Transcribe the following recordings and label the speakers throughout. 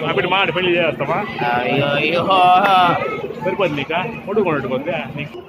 Speaker 1: అప్పుడు మాట పెళ్లి చేస్తావా? సరిపోద్ది నీక కొడుకున్నట్టు కొద్దిగా నీకు.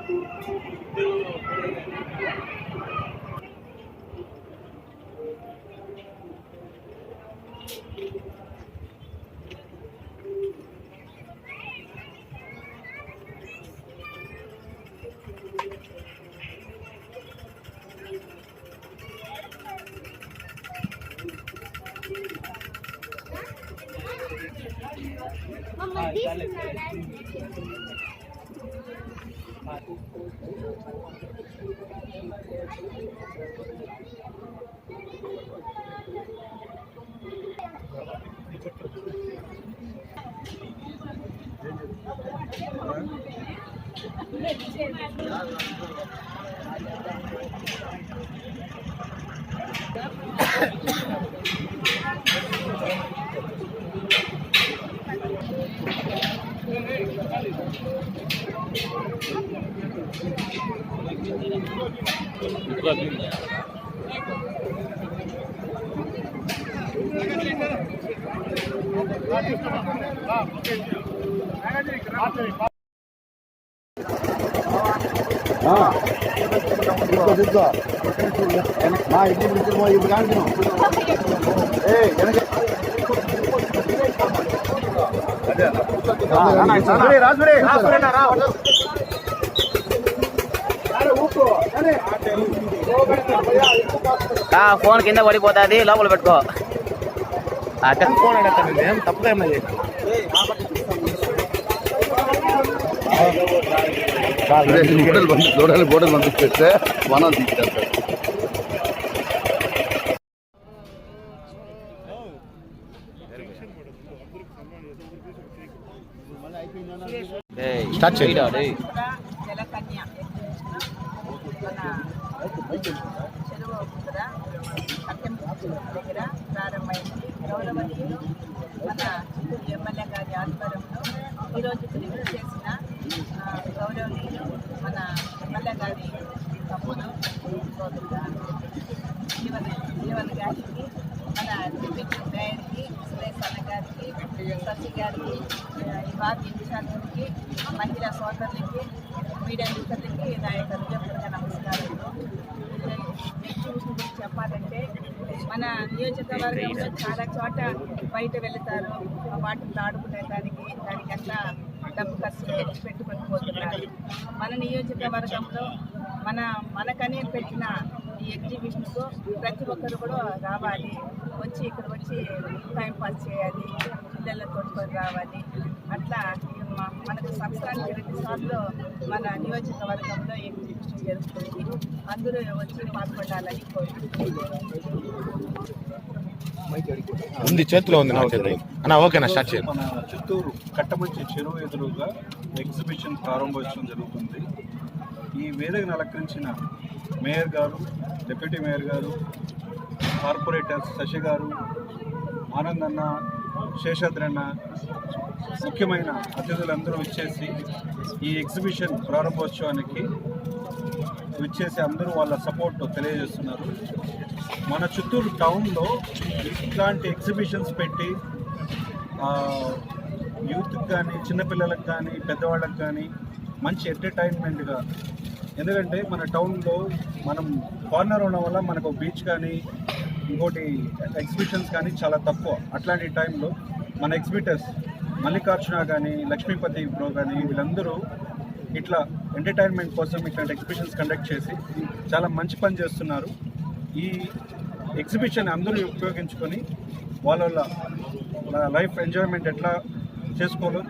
Speaker 2: ఫోన్ కింద పడిపోతుంది, లోపల పెట్టుకో.
Speaker 1: ఫోన్ అడగండి, ఏం తప్పదేమో.
Speaker 3: గోడలు పంపిస్తే మనం తీసుకెళ్తాం.
Speaker 2: స్టార్ట్ చేయి.
Speaker 4: దగ్గర ప్రారంభమైంది. గౌరవనీయులు మన చిత్తూరు ఎమ్మెల్యే గారి ఆధ్వర్యంలో ఈరోజు తిరిగి చేసిన గౌరవనీయులు మన ఎమ్మెల్యే గారి తమ్ముడు సోదరుగా జీవన్ గారికి, మన డిప్యూటీ మేయర్కి, సురేష్ అన్న గారికి, శశి గారికి, ఈ వార్డు ఇన్ఛార్జికి, మహిళా సోదరులకి, మీడియా మిత్రులకి నా యొక్క హృదయపూర్వక నమస్కారాలు. ఎగ్జిబిషన్ గురించి చెప్పాలంటే మన నియోజకవర్గంలో చాలా చోట బయట వెళుతారు, వాటిలో ఆడుకునే దానికి అంతా డబ్బు ఖర్చు పెట్టుకొని పోతున్నారు. మన నియోజకవర్గంలో మనకనే పెట్టిన ఈ ఎగ్జిబిషన్కు ప్రతి ఒక్కరు కూడా రావాలి, ఇక్కడ వచ్చి టైం పాస్ చేయాలి, పిల్లలను తోడుకొని రావాలి. అట్లా మనకు సంవత్సరానికి 2 సార్లు మన నియోజకవర్గంలో ఎగ్జిబిషన్ జరుగుతుంది. అందరూ వచ్చి పాల్గొనాలని కోరుకుంటున్నాను.
Speaker 1: ఉంది చేతిలో ఉంది అన్న. ఓకేనా, స్టార్ట్ చేయండి.
Speaker 5: మన చిత్తూరు కట్టమంచి చెరువు ఎదురుగా ఎగ్జిబిషన్ ప్రారంభోత్సవం జరుగుతుంది. ఈ వేదికను అలంకరించిన మేయర్ గారు, డిప్యూటీ మేయర్ గారు, కార్పొరేటర్స్ శశి గారు, ఆనంద్ అన్న, శేషాద్రన్న, ముఖ్యమైన అతిథులందరూ వచ్చేసి ఈ ఎగ్జిబిషన్ ప్రారంభోత్సవానికి వచ్చేసి అందరూ వాళ్ళ సపోర్ట్ తెలియజేస్తున్నారు. మన చిత్తూరు టౌన్లో ఇట్లాంటి ఎగ్జిబిషన్స్ పెట్టి యూత్కి కానీ, చిన్నపిల్లలకు కానీ, పెద్దవాళ్ళకి కానీ మంచి ఎంటర్టైన్మెంట్గా, ఎందుకంటే మన టౌన్లో మనం కార్నర్ ఉండడం వల్ల మనకు బీచ్ కానీ ఇంకోటి ఎగ్జిబిషన్స్ కానీ చాలా తక్కువ. అట్లాంటి టైంలో మన ఎగ్జిబిటర్స్ మల్లికార్జున కానీ, లక్ష్మీపతి బ్రో కానీ వీళ్ళందరూ ఇట్లా ఎంటర్టైన్మెంట్ కోసం ఇట్లాంటి ఎగ్జిబిషన్స్ కండక్ట్ చేసి చాలా మంచి పని చేస్తున్నారు. ఈ ఎగ్జిబిషన్ అందరూ ఉపయోగించుకొని వాళ్ళ లైఫ్ ఎంజాయ్మెంట్ ఎట్లా చేసుకోవాలో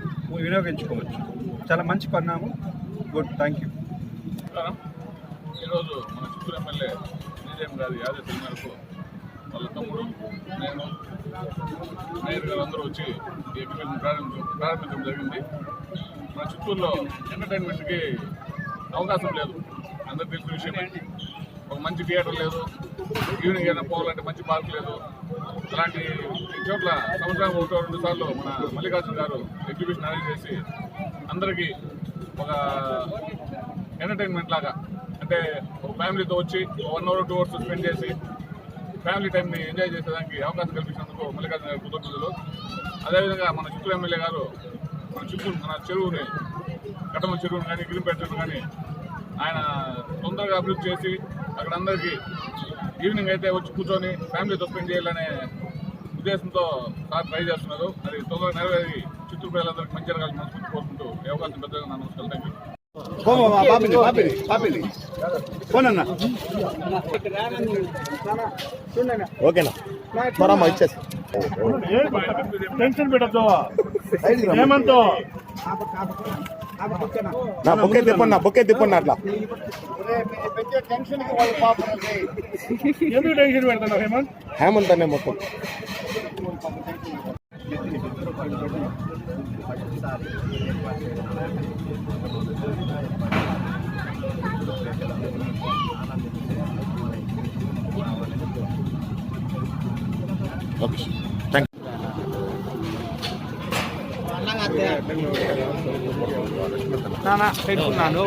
Speaker 5: వినియోగించుకోవచ్చు. చాలా మంచి పరిణామం. Good, thank you.
Speaker 6: ఈరోజు మన చిత్తూరు ఎమ్మెల్యే విజయం గారి ఆదేశాల మేరకు వాళ్ళ తమ్ముడు, నేను, మేయర్ గారు అందరూ వచ్చి ఈ ఎగ్జిబిషన్ ప్రారంభించడం జరిగింది. మన చిత్తూరులో ఎంటర్టైన్మెంట్కి అవకాశం లేదు, అందరికి తెలిసిన విషయమే. ఒక మంచి థియేటర్ లేదు, ఈవినింగ్ ఏదైనా పోవాలంటే మంచి పార్క్ లేదు. అలాంటి చోట్ల సంవత్సరానికి 1-2 సార్లు మన మల్లికార్జున గారు ఎగ్జిబిషన్ అరేంజ్ చేసి అందరికీ ఒక ఎంటర్టైన్మెంట్ లాగా, అంటే ఒక ఫ్యామిలీతో వచ్చి 1 hour 2 hours స్పెండ్ చేసి ఫ్యామిలీ టైంని ఎంజాయ్ చేసేదానికి అవకాశం కల్పించినందుకు మల్లికార్జున గారి కృతజ్ఞతలు. అదేవిధంగా మన చిత్తూరు ఎమ్మెల్యే గారు మన చెరువుని, కట్టమ చెరువుని కానీ, గిరిపేట చెరువుని కానీ ఆయన తొందరగా అభివృద్ధి చేసి అక్కడ అందరికీ ఈవినింగ్ అయితే వచ్చి కూర్చొని ఫ్యామిలీతో స్పెండ్ చేయాలనే ఉద్దేశంతో సార్ ట్రై చేస్తున్నారు. అది తొందరగా నెరవేరి చిత్తూరు ప్రజలందరికీ మంచి జరగాలని మనస్ఫూర్తి కోరుకుంటూ ఈ అవకాశం పెద్దగా నా నమస్కారం. Thank
Speaker 3: you. ఓకేనా, మరమ్మా ఇచ్చేసి
Speaker 1: టెన్షన్ పెట్టద్దు. ఏమంతో
Speaker 3: నా బొక్కే తిప్పండి అట్లా.
Speaker 1: ఎందుకు టెన్షన్ పెడతాను
Speaker 3: హేమంత్ అనే మొత్తం ఓకే, థ్యాంక్ యూ.
Speaker 1: పెట్టుకున్నాను.